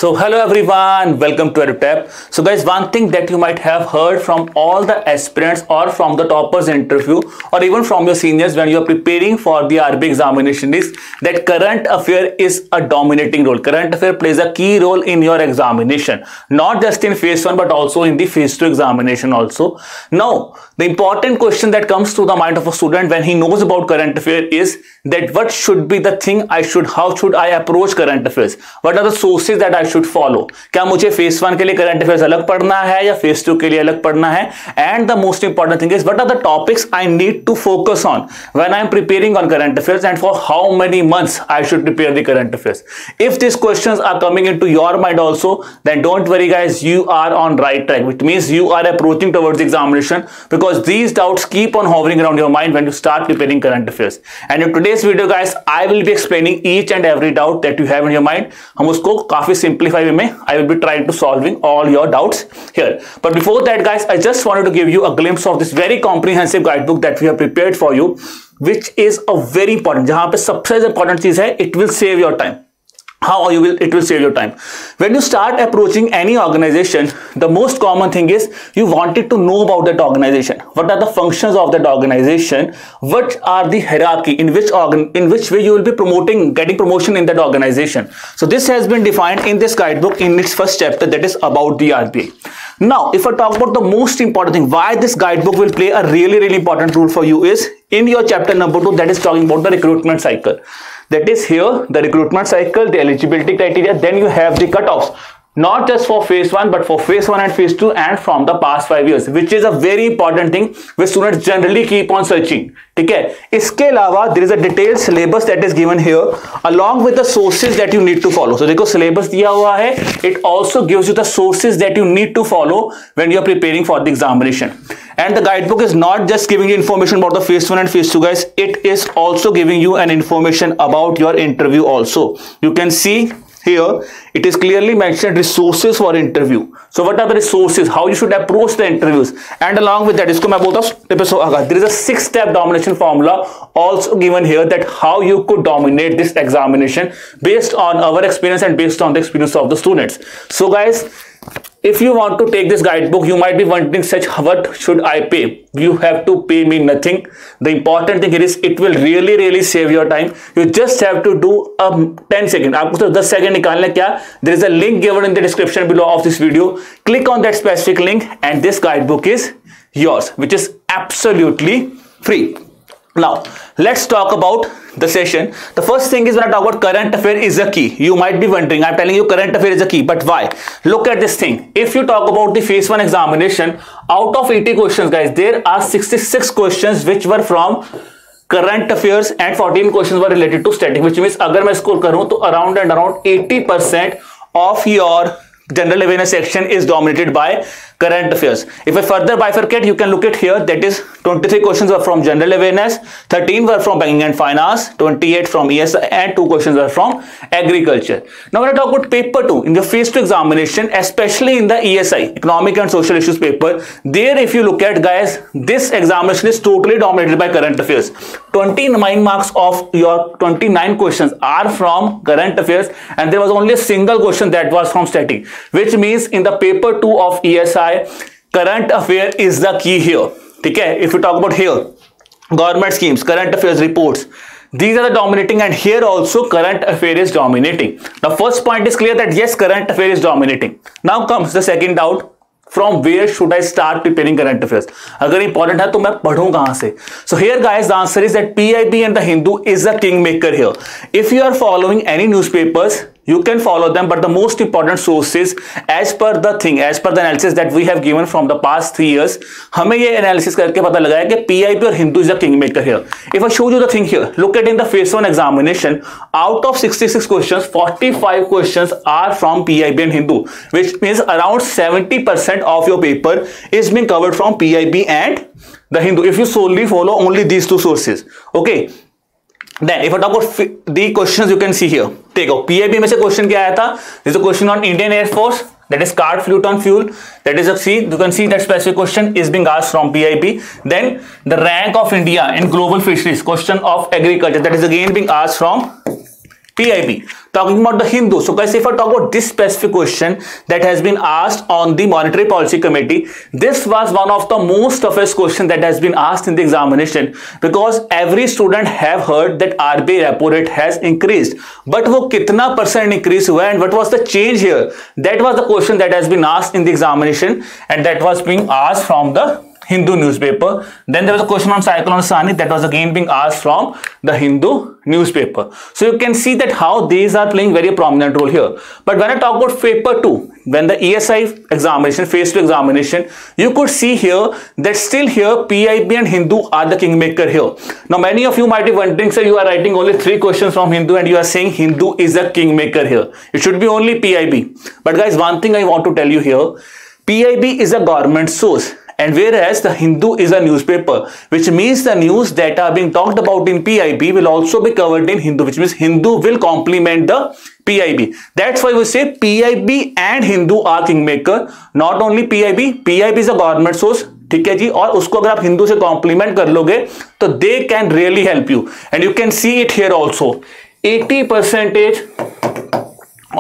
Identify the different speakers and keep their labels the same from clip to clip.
Speaker 1: So hello everyone, welcome to EduTap. So guys, one thing that you might have heard from all the aspirants or from the toppers interview or even from your seniors when you are preparing for the RB examination is that current affair is a dominating role. Current affair plays a key role in your examination, not just in phase 1 but also in the phase 2 examination also. Now, the important question that comes to the mind of a student when he knows about current affair is that what should be the thing how should I approach current affairs? What are the sources that I should follow? क्या मुझे phase 1 के लिए current affairs अलग पढ़ना है या phase 2 के लिए अलग पढ़ना है? And the most important thing is what are the topics I need to focus on when I am preparing on current affairs and for how many months I should prepare the current affairs? If these questions are coming into your mind also, then don't worry guys, you are on right track, which means you are approaching towards the examination because these doubts keep on hovering around your mind when you start preparing current affairs. And in today's video guys, I will be explaining each and every doubt that you have in your mind. हम उसको काफी simplify way में I will be trying to solving all your doubts here. But before that guys, I just wanted to give you a glimpse of this very comprehensive guidebook that we have prepared for you, which is a very important, जहाँ पे सबसे important चीज है, it will save your time. It will save your time. When you start approaching any organization, the most common thing is you wanted to know about that organization. What are the functions of that organization? What are the hierarchy? In which way you will be getting promotion in that organization? So this has been defined in this guidebook in its first chapter, that is about the RBI. Now, if I talk about the most important thing, why this guidebook will play a really important role for you is in your chapter number 2, that is talking about the recruitment cycle. That is here, the recruitment cycle, the eligibility criteria, then you have the cutoffs. Not just for phase 1 but for phase 1 and phase 2 and from the past 5 years, which is a very important thing which students generally keep on searching. ठीक है, इसके अलावा there is a detailed syllabus that is given here along with the sources that you need to follow. So देखो syllabus दिया हुआ है, it also gives you the sources that you need to follow when you are preparing for the examination. And the guidebook is not just giving you information about the phase 1 and phase 2 guys, it is also giving you an information about your interview also. You can see here it is clearly mentioned resources for interview. So what are the resources, how you should approach the interviews, and along with that इसको मैं बोलता हूँ there is a 6-step domination formula also given here, that how you could dominate this examination based on our experience and based on the experience of the students. So guys, if you want to take this guidebook, you might be wondering such, what should I pay? You have to pay me nothing. The important thing here is it will really save your time. You just have to do 10 seconds. आपको तो 10 second निकालना क्या? There is a link given in the description below of this video. Click on that specific link and this guidebook is yours, which is absolutely free. Now, let's talk about the session. The first thing is when I talk about current affair is a key. You might be wondering, I'm telling you current affair is a key, but why? Look at this thing. If you talk about the phase 1 examination, out of 80 questions guys, there are 66 questions which were from current affairs and 14 questions were related to static, which means अगर मैं score करूँ तो around 80% of your general awareness section is dominated by current affairs. If I further bifurcate, you can look at here, that is 23 questions were from general awareness, 13 were from banking and finance, 28 from ESI, and 2 questions were from agriculture. Now when I talk about paper 2 in the phase 2 examination, especially in the ESI, economic and social issues paper, there if you look at guys, this examination is totally dominated by current affairs. 29 marks of your 29 questions are from current affairs and there was only a single question that was from static, which means in the paper 2 of ESI, current affair is the key here. Okay, if you talk about here, government schemes, current affairs reports, these are the dominating, and here also current affair is dominating. The first point is clear that yes, current affair is dominating. Now comes the second doubt. From where should I start preparing current affairs? अगर important है तो मैं पढ़ूं कहां से? So here guys, the answer is that PIB and the Hindu is the kingmaker here. If you are following any newspapers, you can follow them, but the most important sources as per the analysis that we have given from the past 3 years, हमें ये analysis करके पता लगा है कि PIB और Hindu is the kingmaker here. If I show you the thing here, look at in the phase 1 examination, out of 66 questions, 45 questions are from PIB and Hindu, which means around 70% of your paper is being covered from PIB and the Hindu, if you solely follow only these two sources. Okay. Then if I talk about the questions, you can see here. देखो PIB में से question क्या आया था? This is a question on Indian Air Force, that is card flute on fuel. That is a C. You can see that specific question is being asked from PIB. Then the rank of India in global fisheries, question of agriculture, that is again being asked from PIB. talking about the Hindu. So guys, if I talk about this specific question that has been asked on the Monetary Policy Committee, this was one of the most toughest question that has been asked in the examination, because every student have heard that RBI repo rate has increased, but वो कितना % increase हुआ and what was the change here? That was the question that has been asked in the examination, and that was being asked from the Hindu newspaper. Then there was a question on Cyclone Sani that was again being asked from the Hindu newspaper. So you can see that how these are playing very prominent role here. But when I talk about paper 2, when the ESI examination, phase 2 examination, you could see here that still here PIB and Hindu are the kingmaker here. Now many of you might be wondering, sir, you are writing only 3 questions from Hindu and you are saying Hindu is the kingmaker here. It should be only PIB. But guys, one thing I want to tell you here, PIB is a government source, and whereas the Hindu is a newspaper, which means the news that are being talked about in PIB will also be covered in Hindu, which means Hindu will complement the PIB. That's why we say PIB and Hindu are kingmaker, not only PIB. PIB is a government source, ठीक है जी, और उसको अगर आप हिंदू से complement कर लोगे तो they can really help you, and you can see it here also. 80%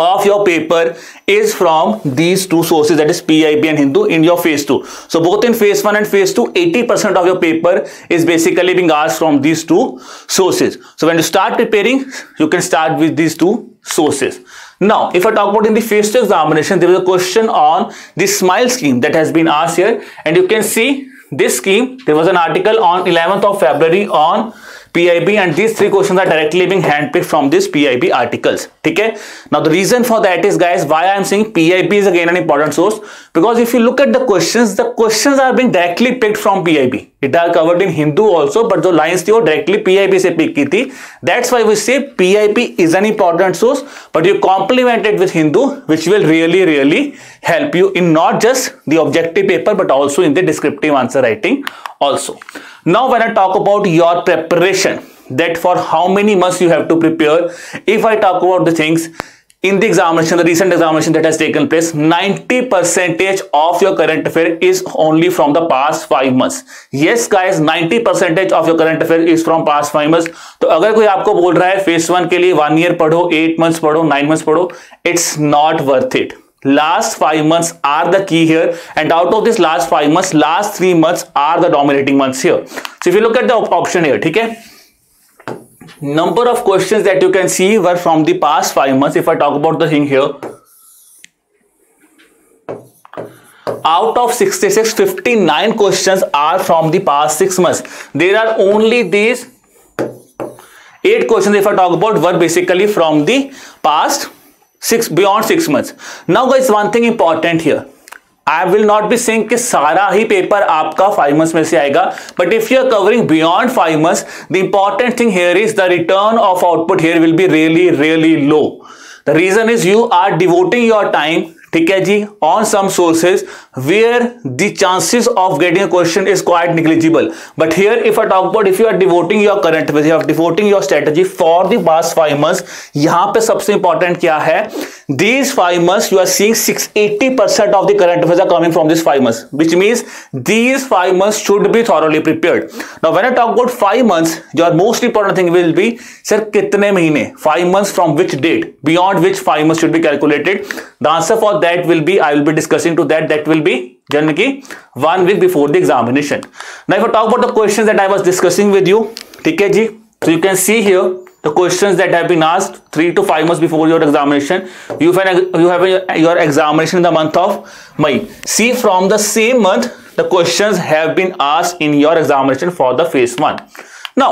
Speaker 1: of your paper is from these two sources, that is PIB and Hindu, in your phase 2. So both in phase 1 and phase 2, 80% of your paper is basically being asked from these two sources. So when you start preparing, you can start with these two sources. Now if I talk about in the phase 2 examination, there is a question on the SMILE scheme that has been asked here, and you can see this scheme. There was an article on 11th of February on PIB, and these 3 questions are directly being handpicked from this PIB articles. Okay. Now the reason for that is, guys, why I am saying PIB is again an important source, because if you look at the questions are being directly picked from PIB. It are covered in Hindu also, but the lines थी वो directly PIB से pick की थी. That's why we say PIB is an important source, but you complement it with Hindu, which will really help you in not just the objective paper but also in the descriptive answer writing also. Now when I talk about your preparation, that for how many months you have to prepare, if I talk about the things in the examination, the recent examination that has taken place, 90% of your current affair is only from the past 5 months. Yes guys, 90% of your current affair is from past 5 months. तो अगर कोई आपको बोल रहा है phase 1 के लिए 1 year पढ़ो, 8 months पढ़ो, 9 months पढ़ो, it's not worth it. Last 5 months are the key here, and out of this last 5 months, last 3 months are the dominating months here. So if you look at the option here, ठीक है, number of questions that you can see were from the past 5 months. If I talk about the thing here, out of 66, 59 questions are from the past 6 months. There are only these 8 questions, if I talk about, were basically from the past beyond 6 months. Now guys, one thing important here, I will not be saying कि सारा ही paper आपका 5 months में से आएगा, but if you are covering beyond 5 months, the important thing here is the return of output here will be really low. The reason is you are devoting your time, ठीक है जी, on some sources where the chances of getting a question is quite negligible. But here if I talk about, if you are devoting your current affair, you are devoting your strategy for the past 5 months, यहाँ पे सबसे important क्या है, these 5 months you are seeing 80% of the current affairs are coming from this 5 months, which means these 5 months should be thoroughly prepared. Now when I talk about 5 months, your most important thing will be, sir कितने महीने, 5 months from which date, beyond which 5 months should be calculated. The answer for that will be, I will be discussing to that will be generally 1 week before the examination. Now if I talk about the questions that I was discussing with you, ठीक है जी, so you can see here the questions that have been asked 3 to 5 months before your examination. You have your examination in the month of May. See, from the same month the questions have been asked in your examination for the phase 1. Now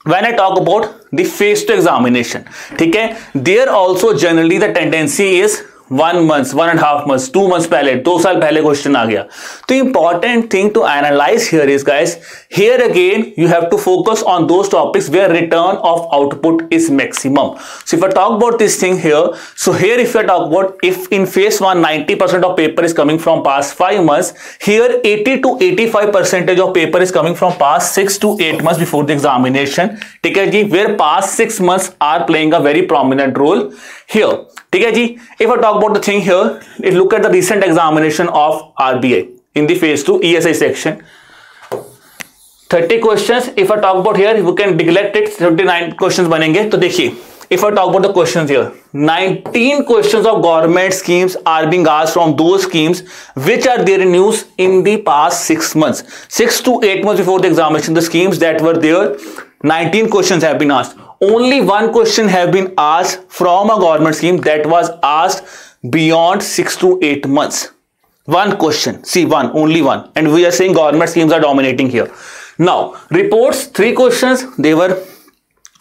Speaker 1: when I talk about the phase 2 examination, ठीक है, there also generally the tendency is 1 month, 1.5 months, 2 months पहले, 2 साल पहले question आ गया. तो important thing to analyze here is, guys, here again you have to focus on those topics where return of output is maximum. So if I talk about this thing here, so here if I talk about, if in phase 1 90% of paper is coming from past 5 months, here 80 to 85% of paper is coming from past 6 to 8 months before the examination, ठीक है जी, where past 6 months are playing a very prominent role here. ठीक है जी. If I talk about the thing here, if look at the recent examination of RBI in the phase 2 ESI section, 30 questions. If I talk about here, you can neglect it, 79 questions बनेंगे. तो देखिए if I talk about the questions here, 19 questions of government schemes are being asked from those schemes which are there in news in the past 6 months. 6 to 8 months before the examination, the schemes that were there, 19 questions have been asked. Only one question have been asked from a government scheme that was asked beyond 6 to 8 months. One question, see, one, only one. And we are saying government schemes are dominating here. Now, reports, 3 questions, they were,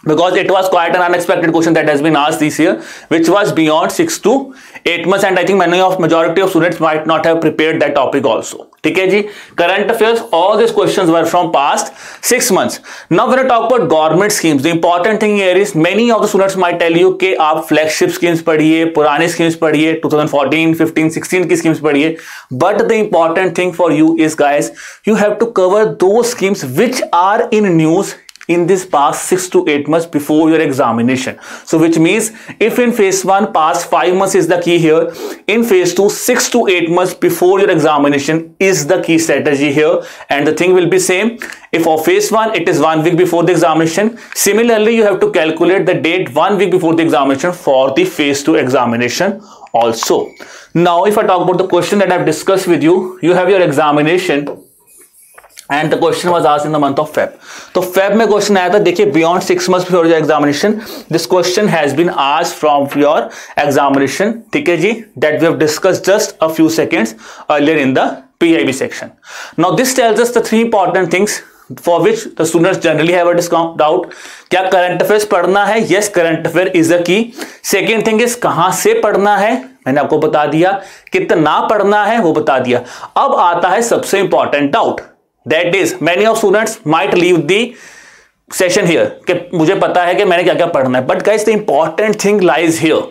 Speaker 1: because it was quite an unexpected question that has been asked this year, which was beyond 6 to 8 months, and I think majority of students might not have prepared that topic also. Okay, ji? Current affairs, all these questions were from past 6 months. Now when I talk about government schemes, the important thing here is many of the students might tell you कि आप flagship schemes पढ़िए, पुराने schemes पढ़िए, 2014, 15, 16 की schemes पढ़िए. But the important thing for you is, guys, you have to cover those schemes which are in news in this past 6 to 8 months before your examination. So which means if in phase 1 past 5 months is the key here, in phase 2 6 to 8 months before your examination is the key strategy here, and the thing will be same. If for phase 1 it is 1 week before the examination, similarly you have to calculate the date 1 week before the examination for the phase 2 examination also. Now if I talk about the question that I have discussed with you, you have your examination and the question was asked in the month of Feb. तो Feb में question आया था, देखिए beyond 6 months before your examination, this question has been asked from your examination, ठीक है जी, that we have discussed just a few seconds earlier in the PIB section. Now this tells us the 3 important things for which the students generally have a doubt. क्या current affairs पढ़ना है? Yes, current affair is a key. Second thing is कहां से पढ़ना है? मैंने आपको बता दिया. कितना पढ़ना है वो बता दिया. अब आता है सबसे important doubt. That is, many of students might leave the session here कि मुझे पता है कि मैंने क्या क्या पढ़ना है. But guys, the important thing lies here.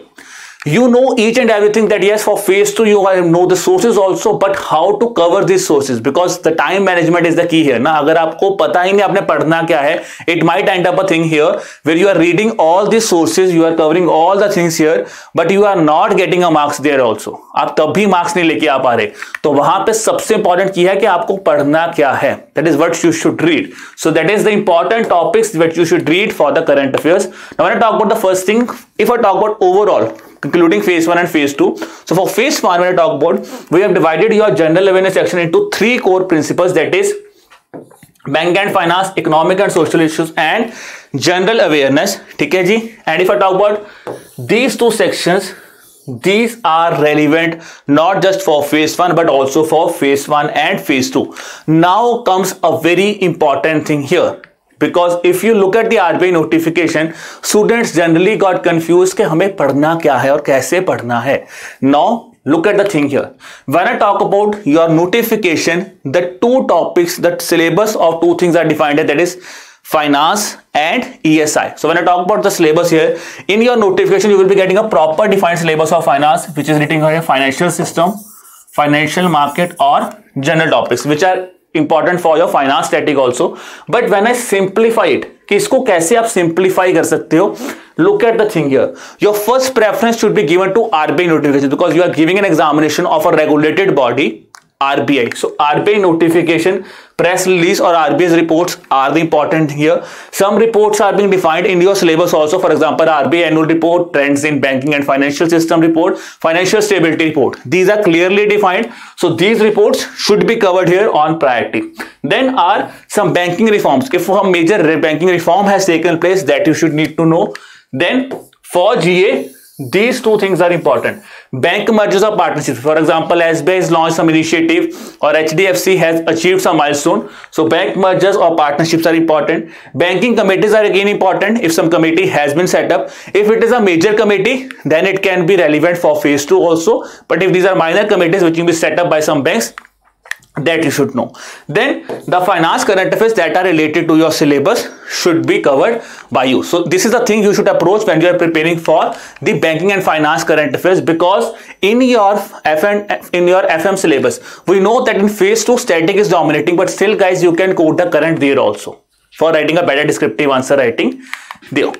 Speaker 1: You know each and everything that yes, for phase 2 you know the sources also, but how to cover these sources, because the time management is the key here ना. अगर आपको पता ही नहीं आपने पढ़ना क्या है, it might end up a thing here where you are reading all these sources, you are covering all the things here, but you are not getting a marks there also. आप तब भी marks नहीं लेके आ पा रहे. तो वहां पे सबसे important की है कि आपको पढ़ना क्या है. That is what you should read. So that is the important topics that you should read for the current affairs. Now when I talk about the first thing, if I talk about overall, including phase 1 and phase 2. So for phase 1, when I talk about, we have divided your general awareness section into 3 core principles, that is bank and finance, economic and social issues, and general awareness. ठीक है जी. And if I talk about these 2 sections, these are relevant not just for phase 1 but also for phase 1 and phase 2. Now comes a very important thing here. Because if you look at the RBI notification, students generally got confused कि हमें पढ़ना क्या है और कैसे पढ़ना है. Now look at the thing here. When I talk about your notification, the 2 topics, the syllabus of 2 things are defined, that is finance and ESI. So when I talk about the syllabus here, in your notification you will be getting a proper defined syllabus of finance, which is written here financial system, financial market, or general topics, which are important for your finance static also. But when I simplify it, कि इसको कैसे आप simplify कर सकते हो, look at the thing here. Your first preference should be given to RBI notification, because you are giving an examination of a regulated body, RBI. So RBI notification, press release or RBI's reports are the important here. Some reports are being defined in your syllabus also. For example, RBI annual report, trends in banking and financial system report, financial stability report. These are clearly defined. So these reports should be covered here on priority. Then are some banking reforms. If some major banking reform has taken place, that you should need to know. Then for GA, these 2 things are important. Bank mergers or partnerships. For example, SBI has launched some initiative or HDFC has achieved some milestone. So bank mergers or partnerships are important. Banking committees are again important if some committee has been set up. If it is a major committee, then it can be relevant for phase 2 also. But if these are minor committees which will be set up by some banks, that you should know. Then the finance current affairs that are related to your syllabus should be covered by you. So this is the thing you should approach when you are preparing for the banking and finance current affairs, because in your FM syllabus, we know that in phase 2 static is dominating, but still guys, you can quote the current there also for writing a better descriptive answer writing there.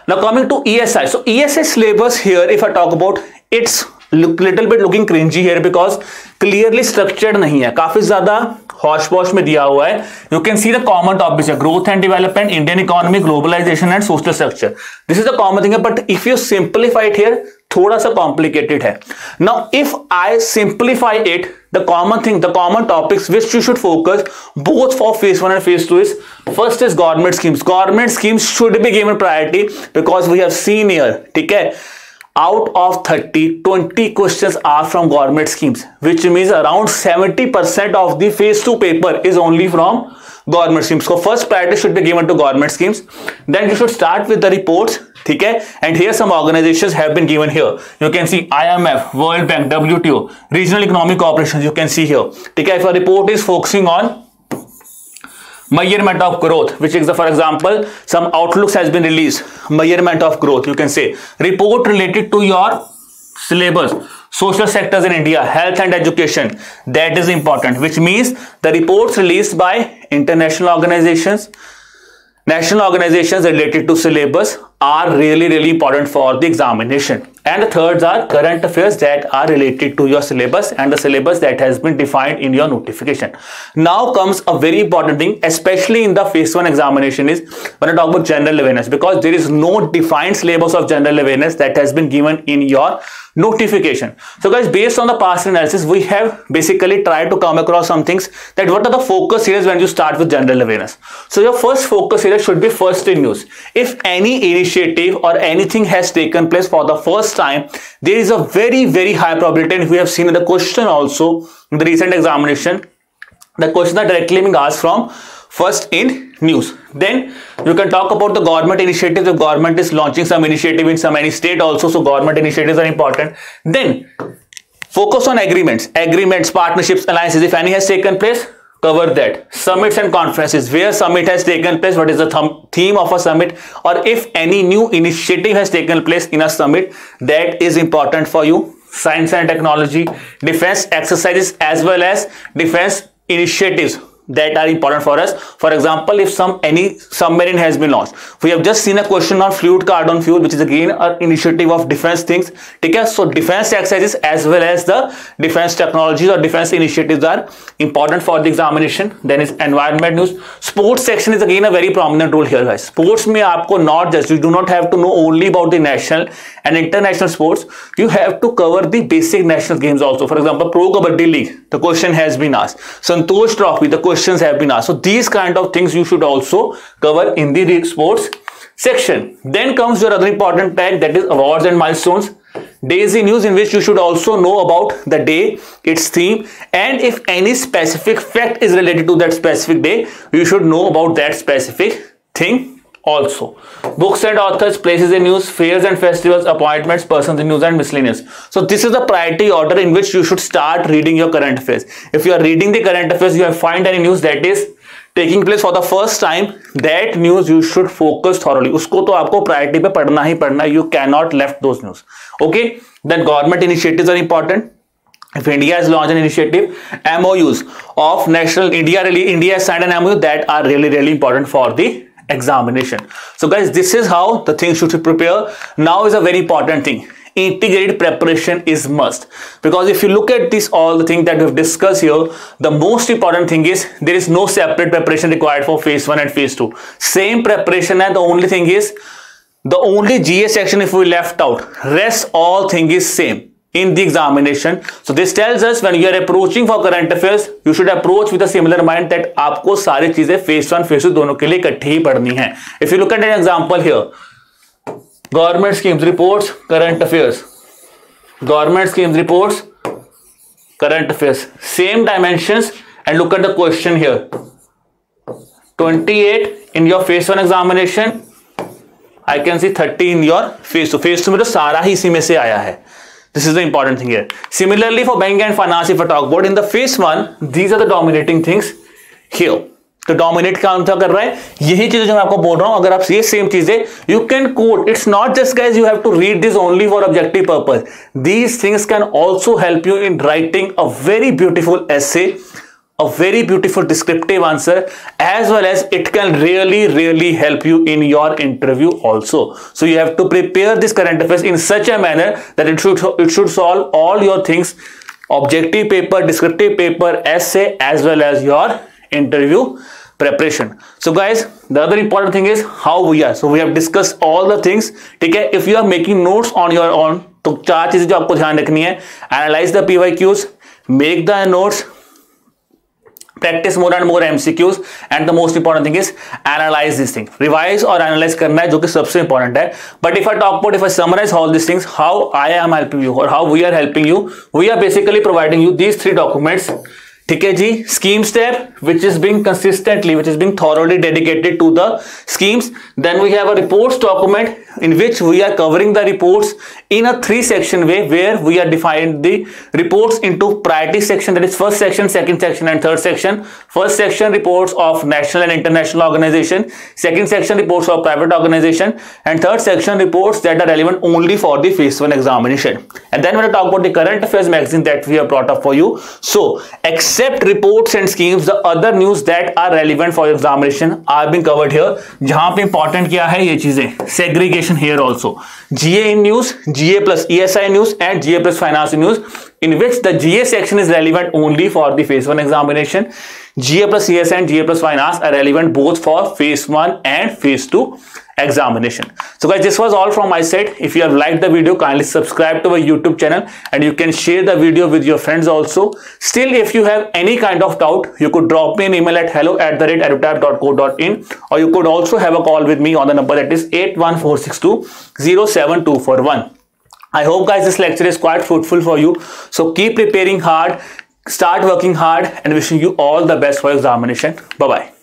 Speaker 1: Now coming to ESI. So ESI syllabus here, if I talk about, it's little bit looking cringy here because clearly structured नहीं है, काफी ज्यादा हॉश posh में दिया हुआ है. You can see the common topics है growth and development, Indian economy, globalisation and social structure. This is the common thing है, but if you simplify it here थोड़ा सा कॉम्प्लिकेटेड है. Now if I simplify it, the common thing, the common topics which you should focus both for phase 1 and phase 2 is, first is government schemes. Government schemes should be given priority because we have seen here, ठीक है, out of 30, 20 questions are from government schemes, which means around 70% of the phase 2 paper is only from government schemes. So first priority should be given to government schemes. Then you should start with the reports, ठीक है, and here some organizations have been given here. You can see IMF, World Bank, WTO, Regional Economic Cooperation. You can see here, ठीक है. If a report is focusing on measurement of growth, which is for example some outlooks has been released, measurement of growth, you can say report related to your syllabus, social sectors in India, health and education, that is important, which means the reports released by international organizations, national organizations related to syllabus are really important for the examination. And the thirds are current affairs that are related to your syllabus and the syllabus that has been defined in your notification. Now comes a very important thing, especially in the phase 1 examination, is when I talk about general awareness, because there is no defined syllabus of general awareness that has been given in your notification. So guys, based on the past analysis, we have basically tried to come across some things that what are the focus areas when you start with general awareness. So your first focus area should be first in news. If any initiative or anything has taken place for the first time, there is a very high probability, and we have seen in the question also in the recent examination, the questions are directly being asked from first in news. Then you can talk about the government initiatives. The government is launching some initiative in some any state also, so government initiatives are important. Then focus on agreements, partnerships, alliances, if any has taken place, cover that. Summits and conferences, where summit has taken place, what is the theme of a summit, or if any new initiative has taken place in a summit, that is important for you. Science and technology, defense exercises, as well as defense initiatives that are important for us. For example, if any submarine has been launched, we have just seen a question on fluid carbon fuel, which is again an initiative of defense things, ठीक है. So defense exercises as well as the defense technologies or defense initiatives are important for the examination. Then is environment news. Sports section is again a very prominent role here, guys. Sports में आपको not just, you do not have to know only about the national and international sports, you have to cover the basic national games also. For example, Pro Kabaddi League, the question has been asked. Santosh Trophy, the questions have been asked. So these kind of things you should also cover in the sports section. Then comes your other important tag, that is awards and milestones. Daisy news, in which you should also know about the day, its theme, and if any specific fact is related to that specific day, you should know about that specific thing also. Books and authors, places in news, fairs and festivals, appointments, persons in news, and miscellaneous. So this is the priority order in which you should start reading your current affairs. If you are reading the current affairs, you have find any news that is taking place for the first time, that news you should focus thoroughly. उसको तो आपको priority पे पढ़ना ही पढ़ना है. You cannot left those news. Okay. Then government initiatives are important. If India has launched an initiative, MOUs of national India has signed an MOU that are really important for the examination. So guys, this is how the things should be prepared. Now is a very important thing. Integrated preparation is must, because if you look at this, all the things that we've discussed here, the most important thing is there is no separate preparation required for phase 1 and phase 2. Same preparation, and the only thing is the only GS section if we left out, rest all thing is same in the examination. So this tells us when you are approaching for current affairs, you should approach with a similar mind that आपको सारी चीजें phase 1 phase 2 दोनों के लिए इकट्ठी ही पढ़नी है. If you look at an example here, government schemes, reports, current affairs, government schemes, reports, current affairs, same dimensions, and look at the question here, 28 in your phase 1 examination, I can see 30 in your phase 2. phase 2 में तो सारा ही इसी में से आया है. This is the important thing here. Similarly for banking and finance, if I talk about in the phase 1, these are the dominating things here. तो dominate काम क्या कर रहा है, यही चीजें जो मैं आपको बोल रहा हूं. अगर आप ये सेम चीजें you can code, it's not just guys you have to read this only for objective purpose. These things can also help you in writing a very beautiful essay a very beautiful descriptive answer, as well as it can really help you in your interview also. So you have to prepare this current affairs in such a manner that it should solve all your things: objective paper, descriptive paper, essay, as well as your interview preparation. So guys, the other important thing is how we are. So we have discussed all the things. ठीक है, if you are making notes on your own, तो 4 चीजें जो आपको ध्यान रखनी है: analyze the PYQs, make the notes, practice more and more MCQs, and the most important thing is analyze these things. Revise और analyze करना है, जो कि सबसे important है. But if I summarize all these things, how I am helping you or how we are helping you, we are basically providing you these 3 documents. ठीक है जी, schemes tab, which is being thoroughly dedicated to the schemes. Then we have a reports document in which we are covering the reports in a 3-section way, where we are defining the reports into priority section, that is first section, second section, and third section. First section, reports of national and international organization. Second section, reports of private organization, and third section, reports that are relevant only for the phase 1 examination. And then when I talk about the current affairs magazine that we have brought up for you, so except reports and schemes, the other news that are relevant for your examination are being covered here. जहां पे important क्या है, ये चीजें segregation here also: GA in news, GA plus ESI news, and GA plus finance news, in which the GA section is relevant only for the phase 1 examination. GA plus ESI and GA plus finance are relevant both for phase 1 and phase 2 examination. So guys, this was all from my side. If you have liked the video, kindly subscribe to our YouTube channel, and you can share the video with your friends also. Still, if you have any kind of doubt, you could drop me an email at hello@edutap.co.in, or you could also have a call with me on the number that is 81462 I hope guys this lecture is quite fruitful for you. So keep preparing hard, start working hard, and wishing you all the best for examination. Bye bye.